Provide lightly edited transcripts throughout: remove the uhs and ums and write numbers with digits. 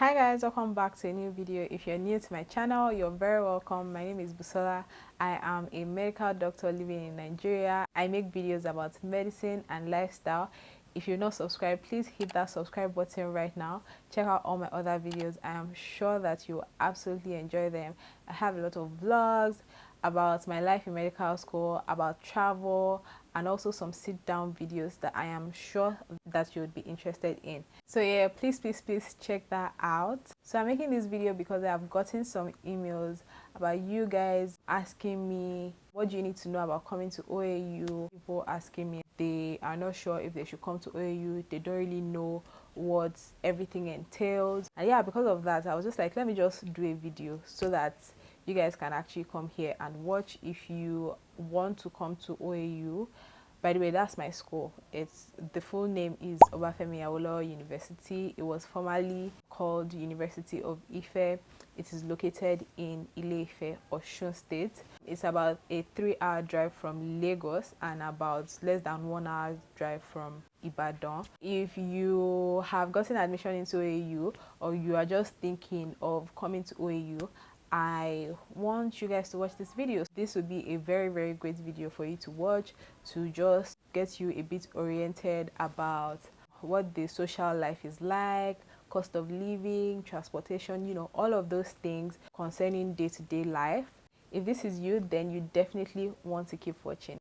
Hi guys, welcome back to a new video. If you're new to my channel, you're very welcome. My name is Busola. I am a medical doctor living in Nigeria. I make videos about medicine and lifestyle. If you're not subscribed, please hit that subscribe button right now. Check out all my other videos. I am sure that you'll absolutely enjoy them. I have a lot of vlogs about my life in medical school, about travel, and also some sit-down videos that I am sure that you would be interested in. So yeah, please check that out. So I'm making this video because I have gotten some emails about you guys asking me what do you need to know about coming to OAU. People asking me they are not sure if they should come to OAU. They don't really know what everything entails, and yeah, because of that I was just like, let me just do a video so that you guys can actually come here and watch if you want to come to OAU. By the way, that's my school. The full name is Obafemi Awolowo University. It was formerly called University of Ife. It is located in Ile-Ife, Osun State. It's about a 3-hour drive from Lagos and about less than 1 hour drive from Ibadan. If you have gotten admission into OAU or you are just thinking of coming to OAU, I want you guys to watch this video. This would be a very great video for you to watch to just get you a bit oriented about what the social life is like, cost of living, transportation, you know, all of those things concerning day-to-day life. If this is you, then you definitely want to keep watching.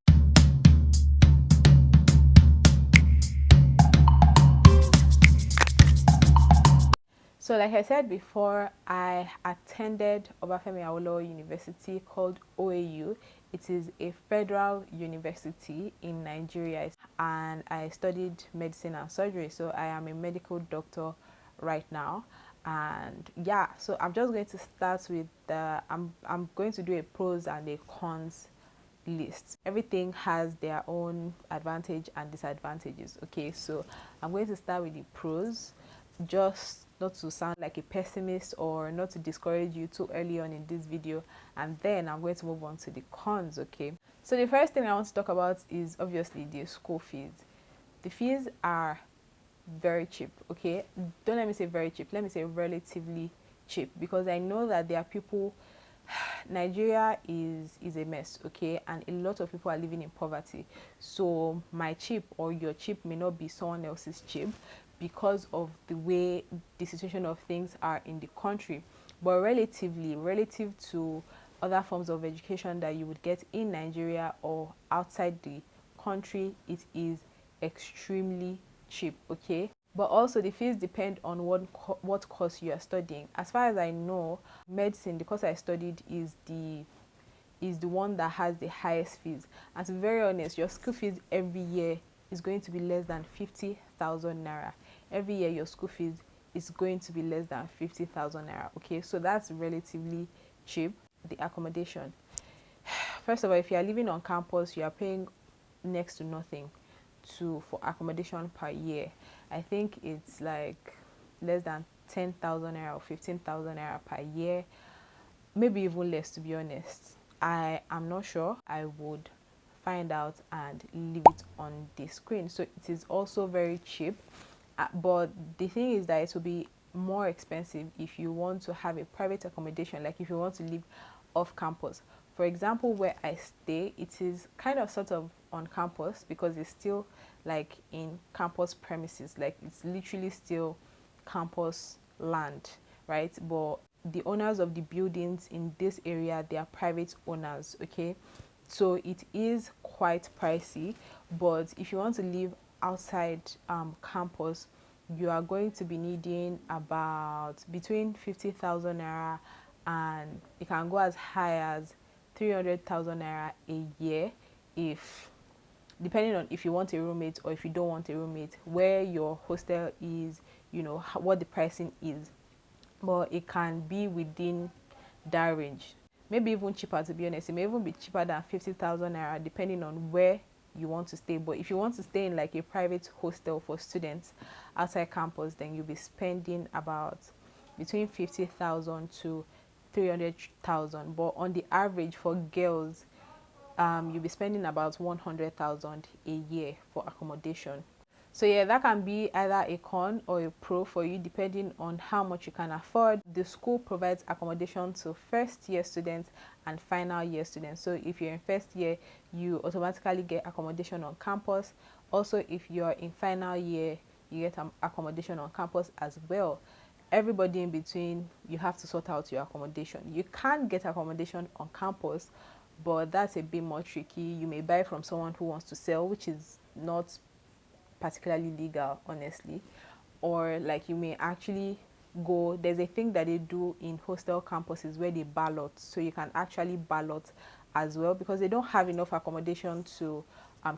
So like I said before, I attended Obafemi Awolowo University called OAU. It is a federal university in Nigeria, and I studied medicine and surgery. So I am a medical doctor right now. And yeah, so I'm just going to start with I'm going to do a pros and a cons list. Everything has their own advantage and disadvantages. Okay, so I'm going to start with the pros, just not to sound like a pessimist or not to discourage you too early on in this video, and then I'm going to move on to the cons. Okay, so the first thing I want to talk about is obviously the school fees. The fees are very cheap. Okay, don't let me say very cheap, let me say relatively cheap, because I know that there are people, Nigeria is a mess, okay, and a lot of people are living in poverty. So my cheap or your cheap may not be someone else's cheap because of the way the situation of things are in the country, but relative to other forms of education that you would get in Nigeria or outside the country, it is extremely cheap. Okay, but also the fees depend on what course you are studying. As far as I know, medicine, the course I studied, is the one that has the highest fees. And to be very honest, your school fees every year is going to be less than 50,000 naira. Every year your school fees is going to be less than 50,000 naira. Okay, so that's relatively cheap. The accommodation, first of all, if you are living on campus, you are paying next to nothing for accommodation per year. I think it's like less than 10,000 naira or 15,000 naira per year, maybe even less, to be honest. I am not sure. I would find out and leave it on the screen. So it is also very cheap, but the thing is that it will be more expensive if you want to have a private accommodation, like if you want to live off campus. For example, where I stay, it is kind of sort of on campus because it's still like in campus premises, like it's literally still campus land, right? But the owners of the buildings in this area, they are private owners. Okay, so it is quite pricey, but if you want to live outside campus, you are going to be needing about between 50,000 naira and it can go as high as 300,000 naira a year, if depending on if you want a roommate or if you don't want a roommate, where your hostel is, you know, what the pricing is. But it can be within that range, maybe even cheaper, to be honest. It may even be cheaper than 50,000 naira depending on where you want to stay. But if you want to stay in like a private hostel for students outside campus, then you'll be spending about between 50,000 to 300,000. But on the average for girls, you'll be spending about 100,000 a year for accommodation. So yeah, that can be either a con or a pro for you depending on how much you can afford. The school provides accommodation to first year students and final year students. So if you're in first year, you automatically get accommodation on campus. Also, if you're in final year, you get accommodation on campus as well. Everybody in between, you have to sort out your accommodation. You can get accommodation on campus, but that's a bit more tricky. You may buy from someone who wants to sell, which is not particularly legal, honestly. Or like you may actually go, there's a thing that they do in hostel campuses where they ballot, so you can actually ballot as well, because they don't have enough accommodation to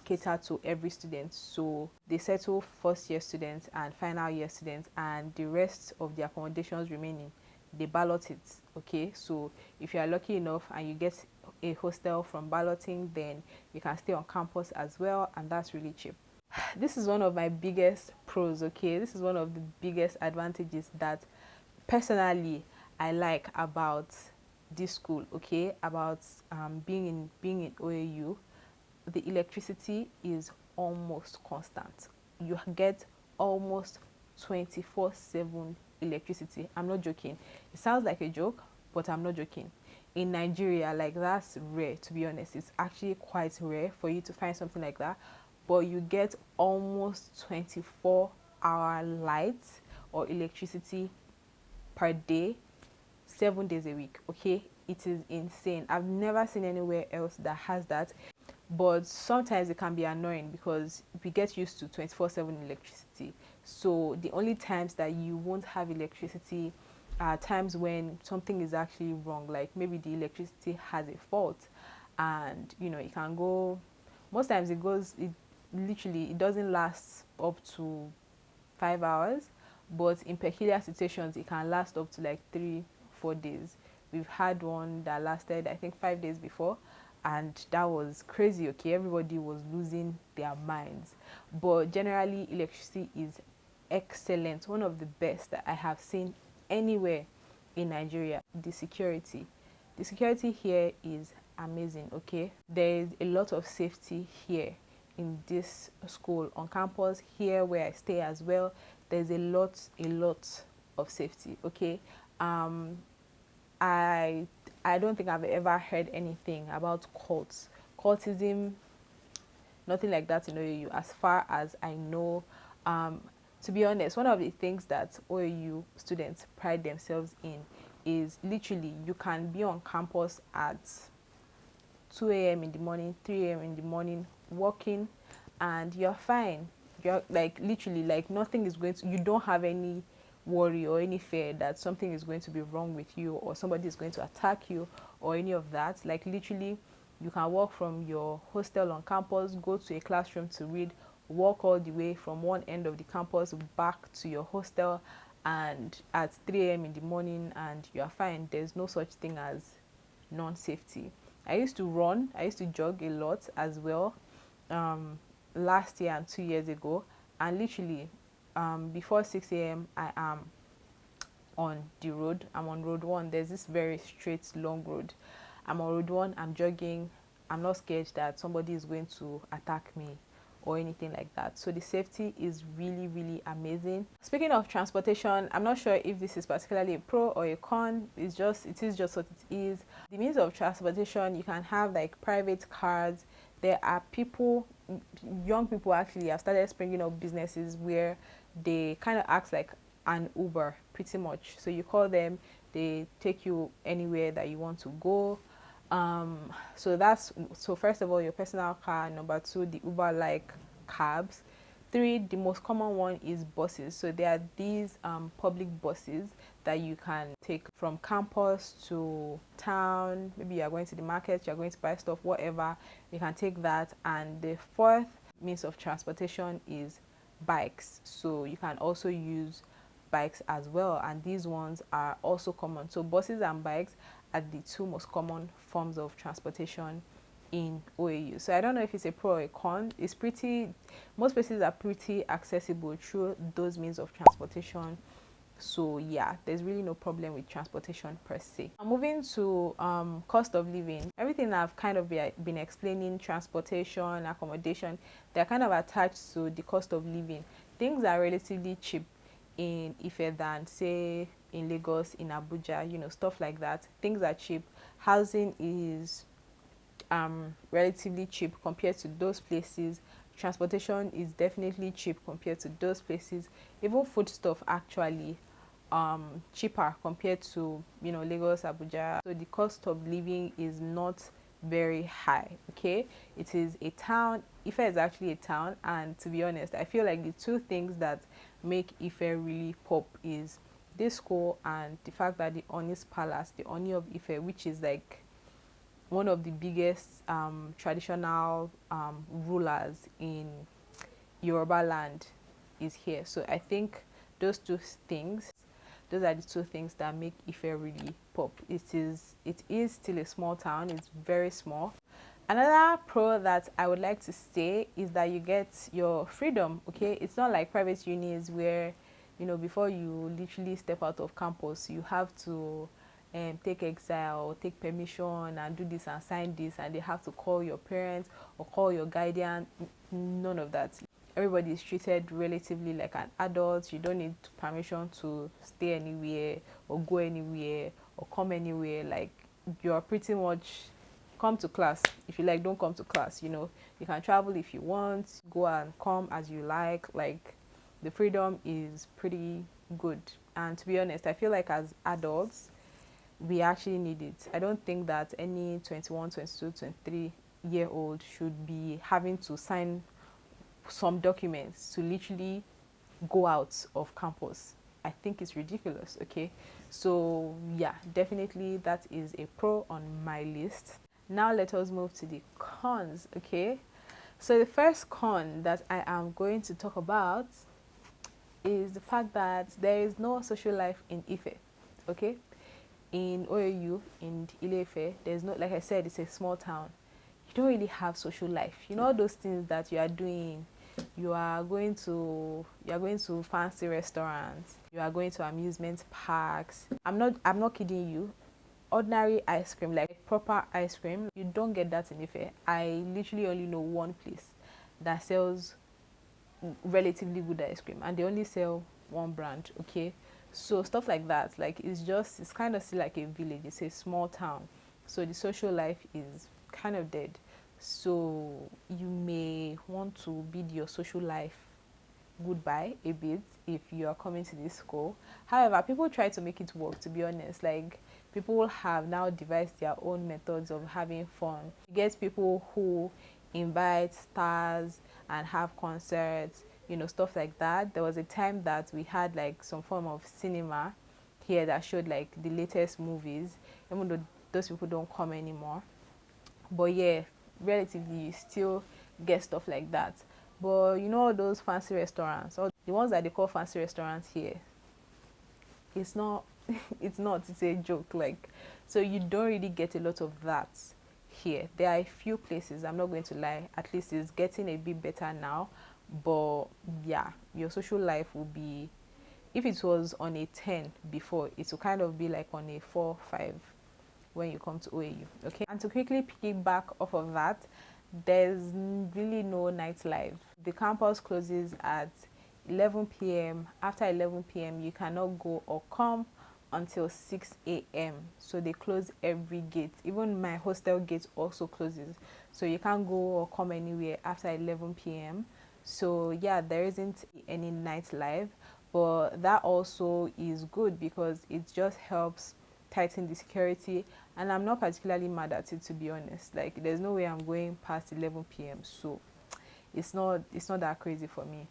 cater to every student. So they settle first year students and final year students, and the rest of the accommodations remaining, they ballot it. Okay, so if you are lucky enough and you get a hostel from balloting, then you can stay on campus as well, and that's really cheap. This is one of my biggest pros. Okay, this is one of the biggest advantages that personally I like about this school. Okay, about being in OAU. The electricity is almost constant. You get almost 24/7 electricity. I'm not joking. It sounds like a joke, but I'm not joking. In Nigeria, like, that's rare, to be honest. It's actually quite rare for you to find something like that. But you get almost 24-hour lights or electricity per day, 7 days a week. Okay, it is insane. I've never seen anywhere else that has that. But sometimes it can be annoying because we get used to 24/7 electricity. So the only times that you won't have electricity are times when something is actually wrong, like maybe the electricity has a fault, and it can go, most times it literally, it doesn't last up to 5 hours, but in peculiar situations it can last up to like 3-4 days. We've had one that lasted, I think, 5 days before, and that was crazy. Okay, everybody was losing their minds. But generally, electricity is excellent, one of the best that I have seen anywhere in Nigeria. The security here is amazing. Okay, there is a lot of safety here in this school, on campus here where I stay as well. There's a lot of safety. Okay, I don't think I've ever heard anything about cultism, nothing like that in OAU as far as I know. To be honest, one of the things that OAU students pride themselves in is literally you can be on campus at 2 a.m. in the morning, 3 a.m. in the morning, working, and you're fine. You're like, literally, like, nothing is going to, you don't have any worry or any fear that something is going to be wrong with you or somebody is going to attack you or any of that. Like, literally, you can walk from your hostel on campus, go to a classroom to read, walk all the way from one end of the campus back to your hostel, and at 3 a.m. in the morning, and you are fine. There's no such thing as non-safety. I used to jog a lot as well, last year and 2 years ago, and literally before 6 a.m. I am on the road. I'm on road 1. There's this very straight long road. I'm on road 1, I'm jogging. I'm not scared that somebody is going to attack me or anything like that. So the safety is really amazing. Speaking of transportation, I'm not sure if this is particularly a pro or a con. It is just what it is. The means of transportation, you can have like private cars. There are people, young people actually have started springing up businesses where they kind of act like an Uber pretty much. So you call them, they take you anywhere that you want to go. So first of all, your personal car. Number 2, the Uber like cabs. 3, the most common one is buses. So there are these public buses that you can take from campus to town. Maybe you are going to the market, you are going to buy stuff, whatever. You can take that. And the 4th means of transportation is bikes. So you can also use bikes as well, and these ones are also common. So buses and bikes are the 2 most common forms of transportation in OAU. So I don't know if it's a pro or a con. Most places are pretty accessible through those means of transportation So yeah, there's really no problem with transportation per se. Moving to cost of living, everything I've kind of been explaining, transportation, accommodation, they're kind of attached to the cost of living. Things are relatively cheap in Ife than say in Lagos, in Abuja, stuff like that. Things are cheap. Housing is relatively cheap compared to those places. Transportation is definitely cheap compared to those places. Even food stuff actually cheaper compared to Lagos, Abuja. So the cost of living is not very high. Okay, it is a town. Ife is actually a town, and to be honest, I feel like the two things that make Ife really pop is this school and the fact that the Oni's Palace, the Oni of Ife, which is like one of the biggest traditional rulers in Yoruba land, is here. So I think those two things, those are the two things that make Ife really pop. It is still a small town. It's very small. Another pro that I would like to say is that you get your freedom. Okay, it's not like private unis where before you literally step out of campus, you have to take exile, take permission, and do this and sign this, and they have to call your parents or call your guardian. None of that. Everybody is treated relatively like an adult. You don't need permission to stay anywhere or go anywhere or come anywhere. Like, you're pretty much come to class. If you like, don't come to class. You can travel if you want, go and come as you like. Like, the freedom is pretty good. And to be honest, I feel like as adults, we actually need it. I don't think that any 21, 22, 23-year-old should be having to sign some documents to literally go out of campus. I think it's ridiculous. Okay, so yeah, definitely that is a pro on my list. Now let us move to the cons. Okay, so the first con that I am going to talk about is the fact that there is no social life in Ife. Okay, in OAU, in Ile-Ife, there's no, like I said, it's a small town. You don't really have social life. All those things that you are doing. You are going to fancy restaurants. You are going to amusement parks. I'm not kidding you. Ordinary ice cream, like proper ice cream, you don't get that in Ife. I literally only know one place that sells relatively good ice cream, and they only sell one brand. Okay, so stuff like that, like it's kind of still like a village. It's a small town, so the social life is kind of dead. So you may want to bid your social life goodbye a bit if you are coming to this school. However, people try to make it work, to be honest. Like, people have now devised their own methods of having fun. You get people who invite stars and have concerts, stuff like that. There was a time that we had like some form of cinema here that showed like the latest movies, even though those people don't come anymore. But yeah, relatively you still get stuff like that. But all those fancy restaurants, or the ones that they call fancy restaurants here, it's not it's a joke. Like, so you don't really get a lot of that here. There are a few places, I'm not going to lie, at least it's getting a bit better now. But yeah, your social life will be, if it was on a 10 before, it will kind of be like on a 4, 5 when you come to OAU. Okay, and to quickly piggyback off of that, there's really no nightlife. The campus closes at 11 p.m. After 11 p.m. you cannot go or come until 6 a.m. So they close every gate. Even my hostel gate also closes, so you can't go or come anywhere after 11 p.m. So yeah, there isn't any nightlife, but that also is good because it just helps tighten the security, and I'm not particularly mad at it, to be honest. Like, there's no way I'm going past 11 p.m. so it's not that crazy for me.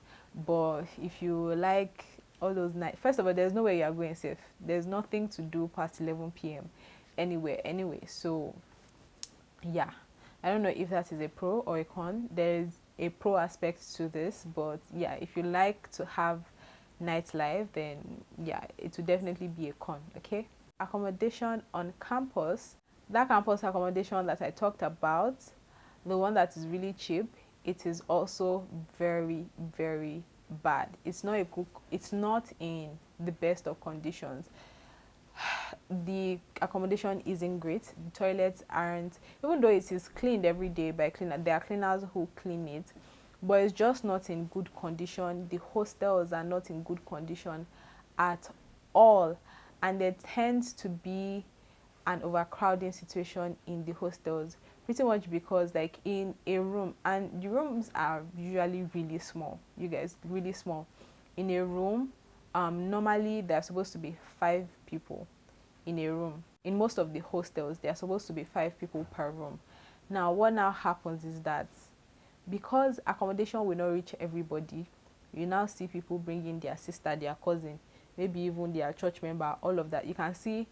But if you like all those nights, first of all, there's no way you are going safe. There's nothing to do past 11 p.m. anywhere anyway. So yeah, I don't know if that is a pro or a con. There's a pro aspect to this, but yeah, if you like to have nightlife, then yeah, it will definitely be a con. Okay, accommodation on campus, that campus accommodation that I talked about, the one that is really cheap, it is also very, very bad. It's not in the best of conditions. The accommodation isn't great. The toilets aren't, even though it is cleaned every day by cleaner, there are cleaners who clean it, but it's just not in good condition. The hostels are not in good condition at all, and there tends to be an overcrowding situation in the hostels, pretty much because like in a room, and the rooms are usually really small, you guys, really small. In a room, normally there are supposed to be 5 people in a room. In most of the hostels, there are supposed to be 5 people per room. Now what now happens is that because accommodation will not reach everybody, you now see people bringing their sister, their cousin, maybe even their church member, all of that. You can see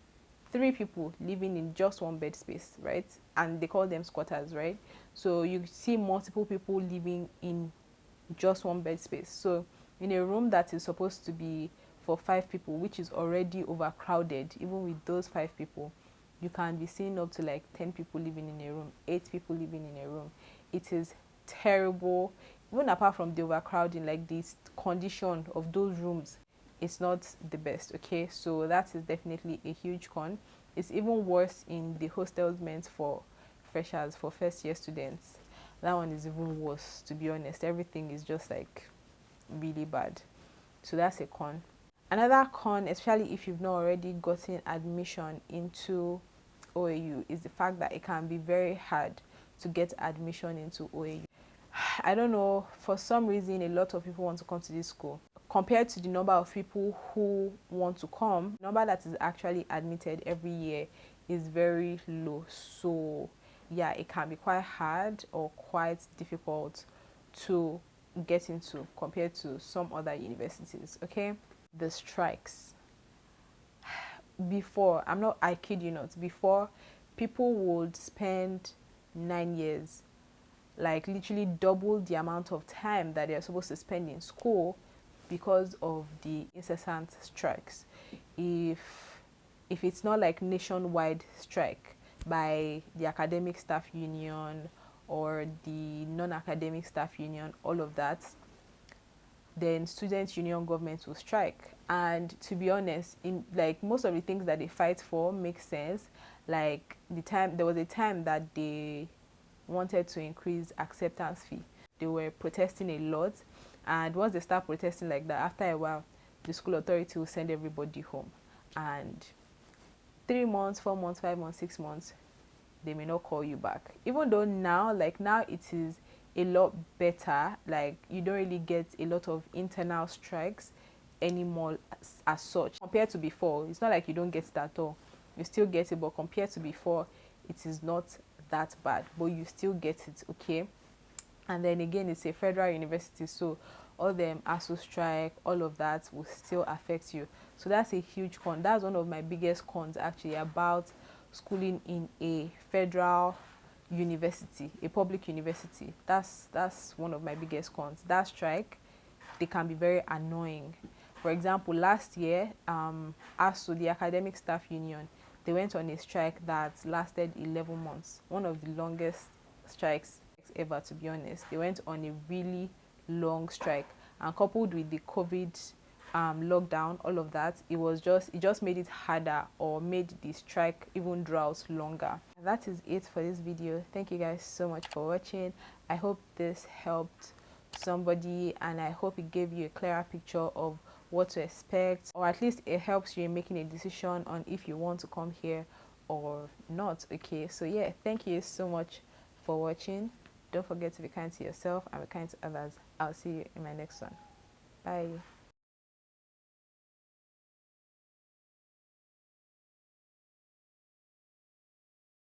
3 people living in just one bed space, right? And they call them squatters, right? So you see multiple people living in just one bed space. So in a room that is supposed to be for 5 people, which is already overcrowded, even with those 5 people, you can be seeing up to like 10 people living in a room, 8 people living in a room. It is terrible. Even apart from the overcrowding, like this condition of those rooms, it's not the best. Okay, so that is definitely a huge con. It's even worse in the hostels meant for freshers, for first year students. That one is even worse, to be honest. Everything is just like really bad. So that's a con. Another con, especially if you've not already gotten admission into OAU, is the fact that it can be very hard to get admission into OAU. I don't know, for some reason a lot of people want to come to this school. Compared to the number of people who want to come, the number that is actually admitted every year is very low. So yeah, it can be quite hard or quite difficult to get into compared to some other universities. Okay, the strikes. Before, I kid you not, before, people would spend 9 years, like literally double the amount of time that they're supposed to spend in school because of the incessant strikes. If it's not like nationwide strike by the academic staff union or the non-academic staff union, all of that, then student union government will strike. And to be honest, in like most of the things that they fight for make sense. Like there was a time that they wanted to increase acceptance fee. They were protesting a lot, and once they start protesting like that, after a while the school authority will send everybody home, and 3 months, 4 months, 5 months, 6 months, they may not call you back. Even though now it is a lot better. Like you don't really get a lot of internal strikes anymore as such compared to before. It's not like you don't get it at all, you still get it, but compared to before, it is not that bad, but you still get it. Okay, and then again, it's a federal university, so all them ASU strike, all of that will still affect you. So that's a huge con. That's one of my biggest cons actually about schooling in a federal university, a public university. That's one of my biggest cons. That strike, they can be very annoying. For example, last year, ASU, the academic staff union, they went on a strike that lasted 11 months. One of the longest strikes ever, to be honest. They went on a really long strike, and coupled with the COVID lockdown, all of that, it just made it harder, or made the strike even draw out longer. And that is it for this video. Thank you guys so much for watching. I hope this helped somebody, and I hope it gave you a clearer picture of what to expect, or at least it helps you in making a decision on if you want to come here or not. Okay, so yeah, thank you so much for watching. Don't forget to be kind to yourself and be kind to others. I'll see you in my next one. Bye.